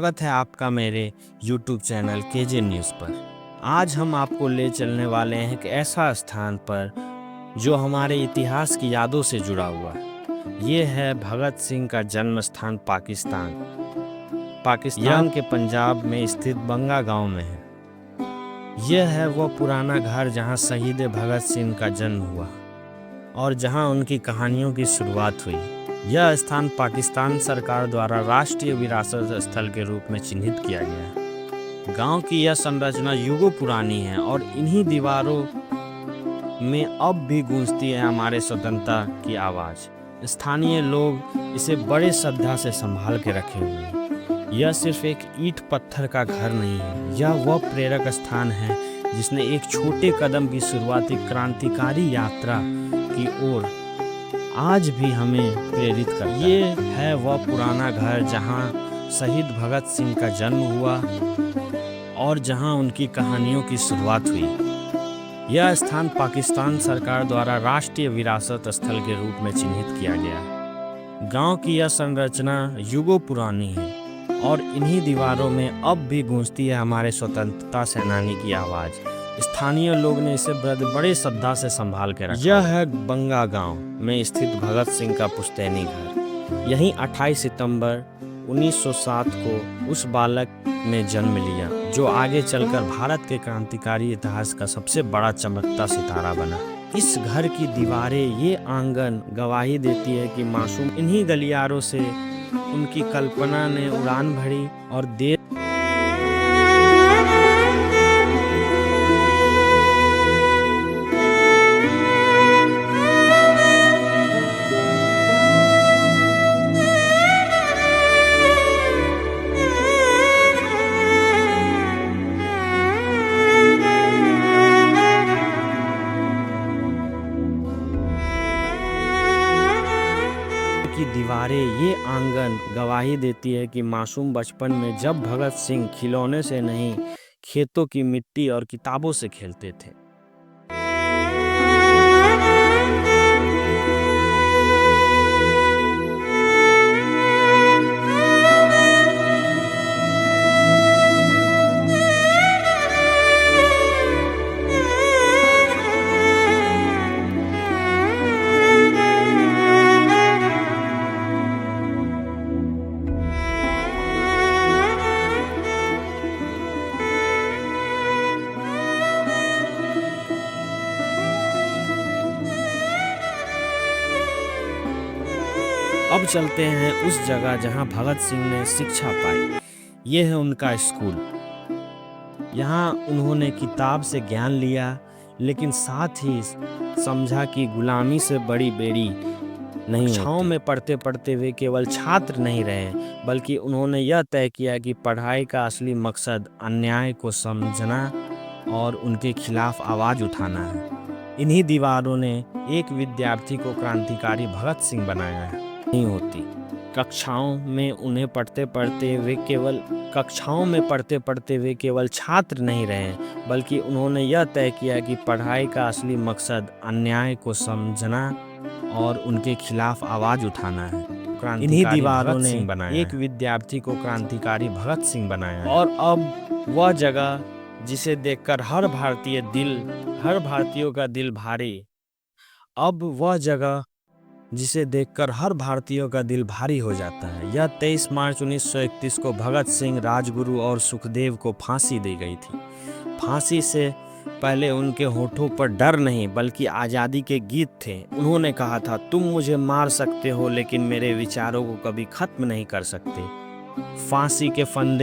स्वागत है आपका मेरे YouTube चैनल केजे न्यूज़ पर। आज हम आपको ले चलने वाले हैं एक ऐसा स्थान पर जो हमारे इतिहास की यादों से जुड़ा हुआ है। ये है भगत सिंह का जन्म स्थान पाकिस्तान के पंजाब में स्थित बंगा गांव में है। यह है वो पुराना घर जहां शहीद भगत सिंह का जन्म हुआ और जहां उनकी कहानियों की शुरुआत हुई। यह स्थान पाकिस्तान सरकार द्वारा राष्ट्रीय विरासत स्थल के रूप में चिन्हित किया गया है। गांव की यह संरचना युगों पुरानी है और इन्हीं दीवारों में अब भी गूंजती है हमारे स्वतंत्रता की आवाज़। स्थानीय लोग इसे बड़े श्रद्धा से संभाल के रखे हुए हैं। यह सिर्फ एक ईंट पत्थर का घर नहीं है, यह वह प्रेरक स्थान है जिसने एक छोटे कदम की शुरुआती क्रांतिकारी यात्रा की ओर आज भी हमें प्रेरित करता है। ये है वह पुराना घर जहां शहीद भगत सिंह का जन्म हुआ और जहां उनकी कहानियों की शुरुआत हुई। यह स्थान पाकिस्तान सरकार द्वारा राष्ट्रीय विरासत स्थल के रूप में चिन्हित किया गया है। गांव की यह संरचना युगों पुरानी है और इन्हीं दीवारों में अब भी गूंजती है हमारे स्वतंत्रता सेनानी की आवाज़। स्थानीय लोग ने इसे बड़े श्रद्धा से संभाल के रखा। यह है बंगा गांव में स्थित भगत सिंह का पुश्तैनी घर। यहीं 28 सितंबर 1907 को उस बालक ने जन्म लिया जो आगे चलकर भारत के क्रांतिकारी इतिहास का सबसे बड़ा चमकता सितारा बना। इस घर की दीवारें, ये आंगन गवाही देती है कि मासूम इन्हीं गलियारों से उनकी कल्पना ने उड़ान भरी और देश की दीवारें, ये आंगन गवाही देती है कि मासूम बचपन में जब भगत सिंह खिलौने से नहीं, खेतों की मिट्टी और किताबों से खेलते थे। अब चलते हैं उस जगह जहां भगत सिंह ने शिक्षा पाई। यह है उनका स्कूल। यहाँ उन्होंने किताब से ज्ञान लिया, लेकिन साथ ही समझा कि गुलामी से बड़ी बेड़ी नहीं होती। कक्षाओं में पढ़ते पढ़ते वे केवल छात्र नहीं रहे, बल्कि उन्होंने यह तय किया कि पढ़ाई का असली मकसद अन्याय को समझना और उनके खिलाफ आवाज़ उठाना है। इन्हीं दीवारों ने एक विद्यार्थी को क्रांतिकारी भगत सिंह बनाया है। नहीं होती। कक्षाओं में पढ़ते पढ़ते वे केवल छात्र नहीं रहे, बल्कि उन्होंने यह तय किया कि पढ़ाई का असली मकसद अन्याय को समझना और उनके खिलाफ आवाज़ उठाना है। इन्हीं दीवारों ने एक विद्यार्थी को क्रांतिकारी भगत सिंह बनाया है। और अब वह जगह जिसे देखकर हर भारतीयों का दिल भारी हो जाता है। यह 23 मार्च 1931 को भगत सिंह, राजगुरु और सुखदेव को फांसी दी गई थी। फांसी से पहले उनके होठों पर डर नहीं, बल्कि आज़ादी के गीत थे। उन्होंने कहा था, तुम मुझे मार सकते हो, लेकिन मेरे विचारों को कभी खत्म नहीं कर सकते। फांसी के फंदे